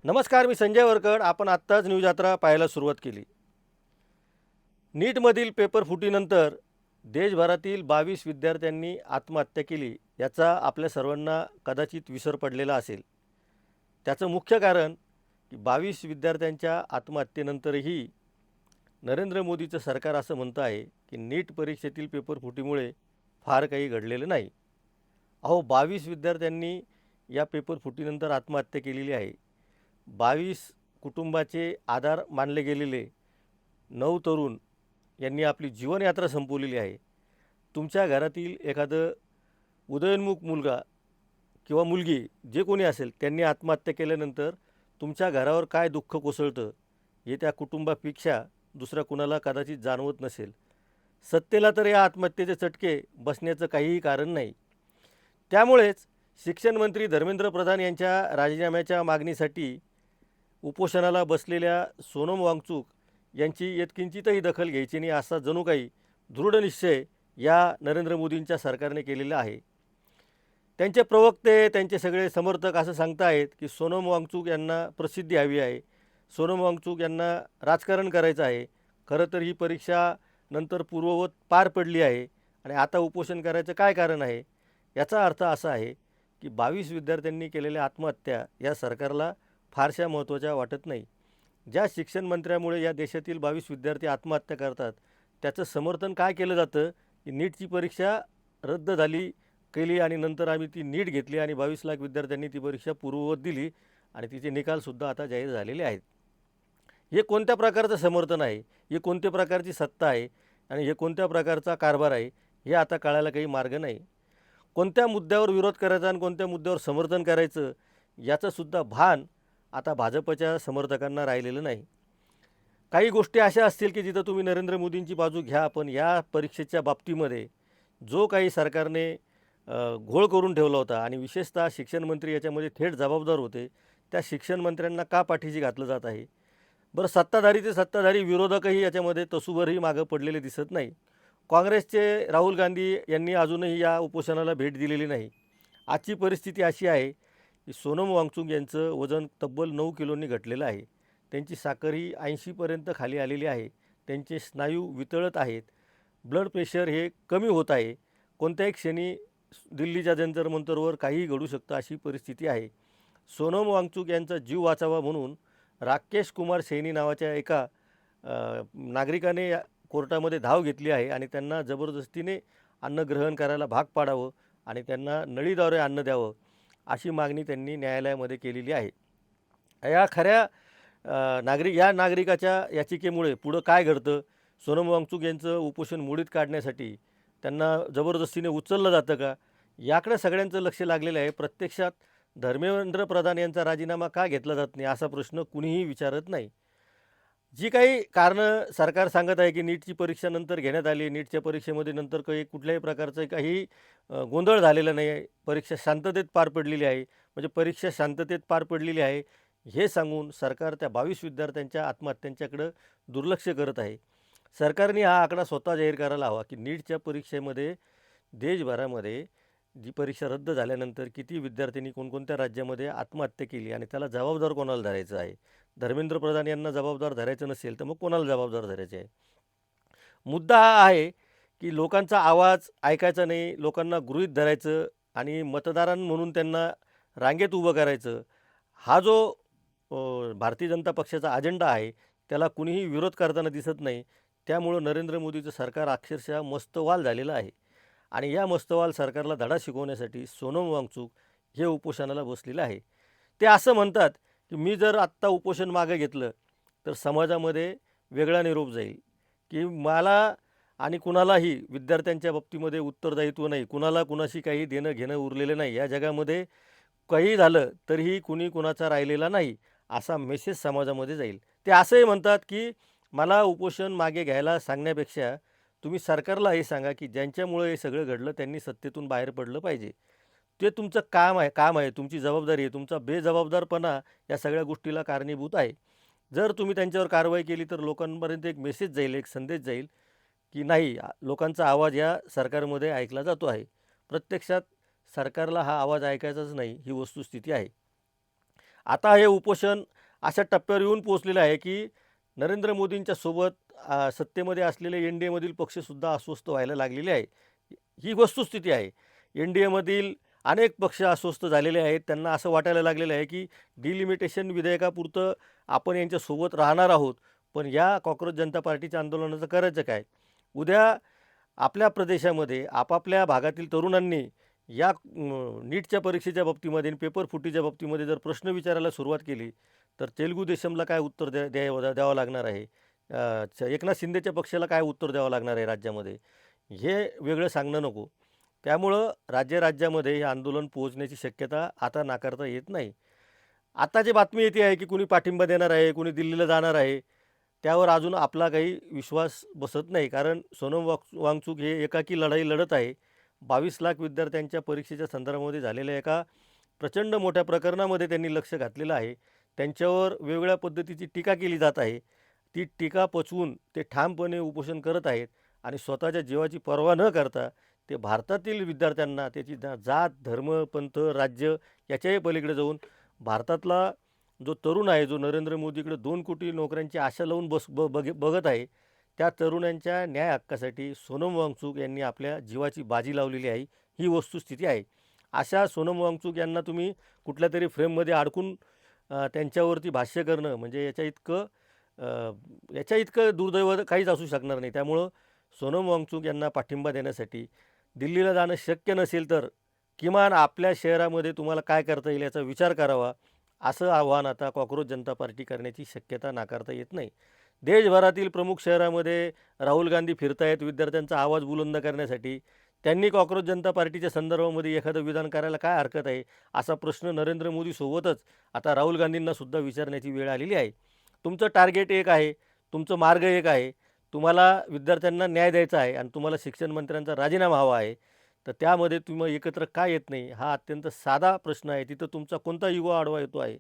नमस्कार, मी संजय वरकड. आपण आत्ताच न्यूज यात्रा पाहायला सुरुवात केली. नीटमधील पेपर फुटीनंतर देशभरातील 22 विद्यार्थ्यांनी आत्महत्या केली याचा आपल्या सर्वांना कदाचित विसर पडलेला असेल. त्याचं मुख्य कारण की 22 विद्यार्थ्यांच्या आत्महत्येनंतरही नरेंद्र मोदीचं सरकार असं म्हणतं आहे की नीट परीक्षेतील पेपर फुटीमुळे फार काही घडलेलं नाही. अहो, 22 विद्यार्थ्यांनी या पेपर फुटीनंतर आत्महत्या केलेली आहे. 22 कुटुंबाचे आधार मानले गेलेले 9 तरुण यांनी आपली जीवनयात्रा संपवलेली आहे. तुमच्या घरातील एखादं उदयोन्मुख मुलगा किंवा मुलगी जे कोणी असेल त्यांनी आत्महत्या केल्यानंतर तुमच्या घरावर काय दुःख कोसळतं हे त्या कुटुंबापेक्षा दुसऱ्या कुणाला कदाचित जाणवत नसेल. सत्तेला तर या आत्महत्येचे चटके बसण्याचं काहीही कारण नाही. त्यामुळेच शिक्षण मंत्री धर्मेंद्र प्रधान यांच्या राजीनाम्याच्या मागणीसाठी उपोषणाला बसलेल्या सोनम वांगचूक यांची यत्किंचितही दखल घ्यायची नाही असा जणू काही दृढ निश्चय या नरेंद्र मोदींच्या सरकारने केलेला आहे. त्यांचे प्रवक्ते, त्यांचे सगळे समर्थक असं सांगतायत की सोनम वांगचूक यांना प्रसिद्धी हवी आहे, सोनम वांगचूक यांना राजकारण करायचं आहे. खरं तर ही परीक्षा नंतर पूर्ववत पार पडली आहे आणि आता उपोषण करायचं काय कारण आहे. याचा अर्थ असा आहे की 22 विद्यार्थ्यांनी केलेल्या आत्महत्या या सरकारला फारशा महत्त्वाच्या वाटत नाही. ज्या शिक्षण मंत्र्यामुळे या देशातील 22 विद्यार्थी आत्महत्या करतात त्याचं समर्थन काय केलं जातं की नीटची परीक्षा रद्द केली आणि नंतर आम्ही ती नीट घेतली आणि 22 लाख विद्यार्थ्यांनी ती परीक्षा पूर्ववत दिली आणि तिचे निकालसुद्धा आता जाहीर झालेले आहेत. हे कोणत्या प्रकारचं समर्थन आहे, हे कोणत्या प्रकारची सत्ता आहे आणि हे कोणत्या प्रकारचा कारभार आहे हे आता कळायला काही मार्ग नाही. कोणत्या मुद्द्यावर विरोध करायचा आणि कोणत्या मुद्द्यावर समर्थन करायचं याचंसुद्धा भान आता भाजपच्या समर्थकांना राहिलेलं नाही. काही गोष्टी अशा असतील की जिथं तुम्ही नरेंद्र मोदींची बाजू घ्या, पण या परीक्षेच्या बाबतीमध्ये जो काही सरकारने घोळ करून ठेवला होता आणि विशेषतः शिक्षण मंत्री याच्यामध्ये थेट जबाबदार होते, त्या शिक्षण मंत्र्यांना का पाठीशी घातलं जात आहे. बरं, सत्ताधारी ते सत्ताधारी विरोधकही याच्यामध्ये तसूभरही मागं पडलेले दिसत नाही. काँग्रेसचे राहुल गांधी यांनी अजूनही या उपोषणाला भेट दिलेली नाही. आजची परिस्थिती अशी आहे की सोनम वांगचूक यांचं वजन तब्बल 9 किलोंनी घटलेलं आहे. त्यांची साखर ही 80पर्यंत खाली आलेली आहे. त्यांचे स्नायू वितळत आहेत. ब्लड प्रेशर हे कमी होत आहे. कोणत्याही क्षणी दिल्लीच्या जंतर मंतरवर काहीही घडू शकतं अशी परिस्थिती आहे. सोनम वांगचूक यांचा जीव वाचावा म्हणून राकेश कुमार सैनी नावाच्या एका नागरिकाने कोर्टामध्ये धाव घेतली आहे आणि त्यांना जबरदस्तीने अन्न ग्रहण करायला भाग पाडावं आणि त्यांना नळीद्वारे अन्न द्यावं अशी मागणी त्यांनी न्यायालयामध्ये केलेली आहे. या खऱ्या या नागरिकाच्या याचिकेमुळे पुढं काय घडतं, सोनम वांगचूक यांचं उपोषण मोडीत काढण्यासाठी त्यांना जबरदस्तीने उचललं जातं का, याकडे सगळ्यांचं लक्ष लागलेलं आहे. प्रत्यक्षात धर्मेंद्र प्रधान यांचा राजीनामा का घेतला जात नाही असा प्रश्न कुणीही विचारत नाही. जी काही कारणं सरकार सांगत आहे की नीटची परीक्षा नंतर घेण्यात आली, नीटच्या परीक्षेमध्ये नंतर काही कुठल्याही प्रकारचं काही गोंधळ झालेला नाही आहे, परीक्षा शांततेत पार पडलेली आहे, म्हणजे परीक्षा शांततेत पार पडलेली आहे हे सांगून सरकार त्या 22 विद्यार्थ्यांच्या आत्महत्यांच्याकडं दुर्लक्ष करत आहे. सरकारने हा आकडा स्वतः जाहीर करायला हवा की नीटच्या परीक्षेमध्ये देशभरामध्ये जी परीक्षा रद्द झाल्यानंतर किती विद्यार्थ्यांनी कोणकोणत्या राज्यामध्ये आत्महत्या केली आणि त्याला जबाबदार कोणाला धरायचं आहे. धर्मेंद्र प्रधान यांना जबाबदार धरायचं नसेल तर मग कोणाला जबाबदार धरायचे आहे. मुद्दा हा आहे की लोकांचा आवाज ऐकायचा नाही, लोकांना गृहीत धरायचं आणि म्हणून त्यांना रांगेत उभं करायचं. हा जो भारतीय जनता पक्षाचा अजेंडा आहे त्याला कुणीही विरोध करताना दिसत नाही. त्यामुळं नरेंद्र मोदीचं सरकार अक्षरशः मस्तवाल झालेलं आहे आणि या मस्तवाल सरकारला धडा शिकवण्यासाठी सोनम वांगचूक हे उपोषणाला बसलेलं आहे. ते असं म्हणतात की मी जर आत्ता उपोषण मागे घेतलं तर समाजामध्ये वेगळा निरोप जाईल की मला आणि कुणालाही विद्यार्थ्यांच्या बाबतीमध्ये उत्तरदायित्व नाही, कुणाला कुणाशी काही देणं घेणं उरलेलं नाही, या जगामध्ये काही झालं तरीही कुणी कुणाचा राहिलेला नाही असा मेसेज समाजामध्ये जाईल. ते असंही म्हणतात की मला उपोषण मागे घ्यायला सांगण्यापेक्षा तुम्ही सरकारला हे सांगा की ज्यांच्यामुळे हे सगळं घडलं त्यांनी सत्तेतून बाहेर पडलं पाहिजे. ते तुमचं काम आहे, तुमची जबाबदारी आहे. तुमचा बेजबाबदारपणा या सगळ्या गोष्टीला कारणीभूत आहे. जर तुम्ही त्यांच्यावर कारवाई केली तर लोकांपर्यंत एक मेसेज जाईल, एक संदेश जाईल की नाही, लोकांचा आवाज या सरकारमध्ये ऐकला जातो आहे. प्रत्यक्षात सरकारला हा आवाज ऐकायचाच नाही ही वस्तुस्थिती आहे. आता हे उपोषण अशा टप्प्यावर येऊन पोहोचलेला आहे की नरेंद्र मोदींच्या सोबत सत्तेमध्ये असलेले एन डी एमधील पक्षसुद्धा अस्वस्थ व्हायला लागलेले आहे. ही वस्तुस्थिती आहे. एन डी एमधील अनेक पक्ष अस्वस्थ झालेले आहेत. त्यांना असं वाटायला लागलेलं आहे की डिलिमिटेशन विधेयकापुरतं आपण यांच्यासोबत राहणार आहोत, पण या कॉक्रोच जनता पार्टीच्या आंदोलनाचं करायचं काय? उद्या आपल्या प्रदेशामध्ये आपापल्या भागातील तरुणांनी या नीटच्या परीक्षेच्या बाबतीमध्ये आणि पेपर फुटीच्या बाबतीमध्ये जर प्रश्न विचारायला सुरुवात केली, तर तेलुगू देशमला काय उत्तर द्यावं लागणार आहे? एकनाथ शिंदेच्या पक्षाला काय उत्तर द्यावं लागणार आहे राज्यामध्ये? हे वेगळं सांगणं नको. त्यामुळं राज्यामध्ये हे आंदोलन पोहोचण्याची शक्यता आता नाकारता येत नाही. आता जी बातमी येते आहे की कुणी पाठिंबा देणार आहे, कुणी दिल्लीला जाणार आहे, त्यावर अजून आपला काही विश्वास बसत नाही. कारण सोनम वांगचुक हे एकाकी लढाई लढत आहे. 22 लाख विद्यार्थ्यांच्या परीक्षेच्या संदर्भामध्ये झालेल्या एका प्रचंड मोठ्या प्रकरणामध्ये त्यांनी लक्ष घातलेलं आहे. त्यांच्यावर वेगवेगळ्या पद्धतीची टीका केली जात आहे. ती टीका पचवून ते ठामपणे उपोषण करत आहेत आणि स्वतःच्या जीवाची पर्वा न करता ते भारतातील विद्यार्थ्यांना त्याची जात, धर्म, पंथ, राज्य याच्याही पलीकडे जाऊन भारतातला जो तरुण आहे, जो नरेंद्र मोदीकडे 2 कोटी नोकऱ्यांची आशा लावून बघत आहे, त्या तरुणांच्या न्याय हक्कासाठी सोनम वांगचुक यांनी आपल्या जीवाची बाजी लावलेली आहे. ही वस्तुस्थिती आहे. अशा सोनम वांगचुक यांना तुम्ही कुठल्यातरी फ्रेममध्ये अडकून त्यांच्यावरती भाष्य करणं म्हणजे याच्या इतकं दुर्दैव काहीच असू शकणार नाही. त्यामुळं सोनम वांगचुक यांना पाठिंबा देण्यासाठी दिल्लीला जाणं शक्य नसेल तर किमान आपल्या शहरामध्ये तुम्हाला काय करता येईल याचा विचार करावा, असं आव्हान आता कॉक्रोच जनता पार्टी करण्याची शक्यता नाकारता येत नाही. देशभरातील प्रमुख शहरामध्ये राहुल गांधी फिरतायत विद्यार्थ्यांचा आवाज बुलंद करण्यासाठी. त्यांनी कॉक्रोच जनता पार्टीच्या संदर्भामध्ये एखादं विधान करायला काय हरकत आहे, असा प्रश्न नरेंद्र मोदीसोबतच आता राहुल गांधींनासुद्धा विचारण्याची वेळ आलेली आहे. तुमचं टार्गेट एक आहे, तुमचं मार्ग एक आहे. तुम्हाला विद्यार्थ्यांना न्याय द्यायचा आहे आणि तुम्हाला शिक्षण मंत्र्यांचा राजीनामा हवा आहे. तर त्यामध्ये तुम्ही एकत्र का येत नाही? हा अत्यंत साधा प्रश्न आहे. तिथं तुमचा कोणता युवा आडवा येतो आहे?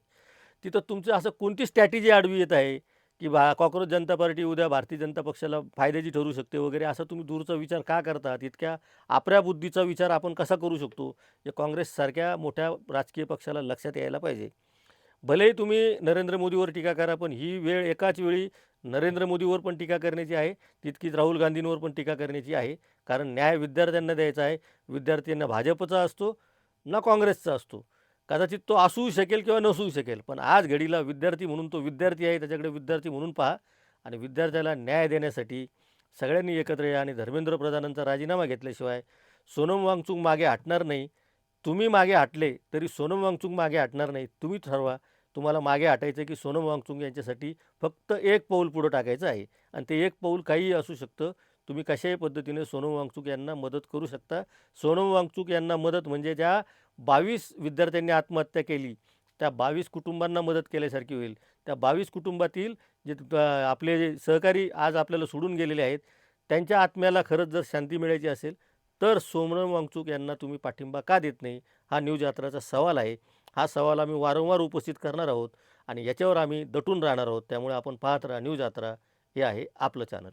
तिथं तुमचं असं कोणती स्ट्रॅटेजी आडवी येत आहे की कॉक्रोच जनता पार्टी उद्या भारतीय जनता पक्षाला फायद्याची ठरू शकते वगैरे, असा तुम्ही दूरचा विचार का करतात? इतक्या आपल्या बुद्धीचा विचार आपण कसा करू शकतो? हे काँग्रेससारख्या मोठ्या राजकीय पक्षाला लक्षात यायला पाहिजे. भलेही तुम्ही नरेंद्र मोदीवर टीका करा, पण ही वेळ एकाच वेळी नरेंद्र मोदीवर पण टीका करण्याची आहे, तितकीच राहुल गांधींवर पण टीका करण्याची आहे. कारण न्याय विद्यार्थ्यांना द्यायचा आहे. विद्यार्थ्यांना भाजपचा असतो ना काँग्रेसचा असतो. कदाचित तो असूही शकेल किंवा नसूही शकेल, पण आज घडीला विद्यार्थी म्हणून तो विद्यार्थी आहे, त्याच्याकडे विद्यार्थी म्हणून पहा आणि विद्यार्थ्याला न्याय देण्यासाठी सगळ्यांनी एकत्र या आणि धर्मेंद्र प्रधानांचा राजीनामा घेतल्याशिवाय सोनम वांगचुक मागे हटणार नाही. तुम्ही मागे हटले तरी सोनम वांगचुक मागे हटणार नाही. तुम्ही ठरवा तुम्हाला मागे हटायचं की सोनम वांगचुक यांच्यासाठी फक्त एक पाऊल पुढं टाकायचं आहे आणि ते एक पाऊल काहीही असू शकतं. तुम्ही कशाही पद्धतीने सोनम वांगचुक यांना मदत करू शकता. सोनम वांगचुक यांना मदत म्हणजे ज्या 22 विद्यार्थ्यांनी आत्महत्या केली, त्या 22 कुटुंबांना मदत केल्यासारखी होईल. त्या 22 कुटुंबातील जे आपले जे सहकारी आज आपल्याला सोडून गेलेले आहेत, त्यांच्या आत्म्याला खरंच जर शांती मिळायची असेल, तर सोनम वांगचुक यांना तुम्ही पाठिंबा का देत नाही? हा न्यूज यात्राचा सवाल आहे. हा सवाल आम्ही वारंवार उपस्थित करणार आहोत आणि याच्यावर आम्ही दटून राहणार आहोत. त्यामुळे आपण पाहत राहा न्यूज यात्रा. हे आहे आपलं चॅनल.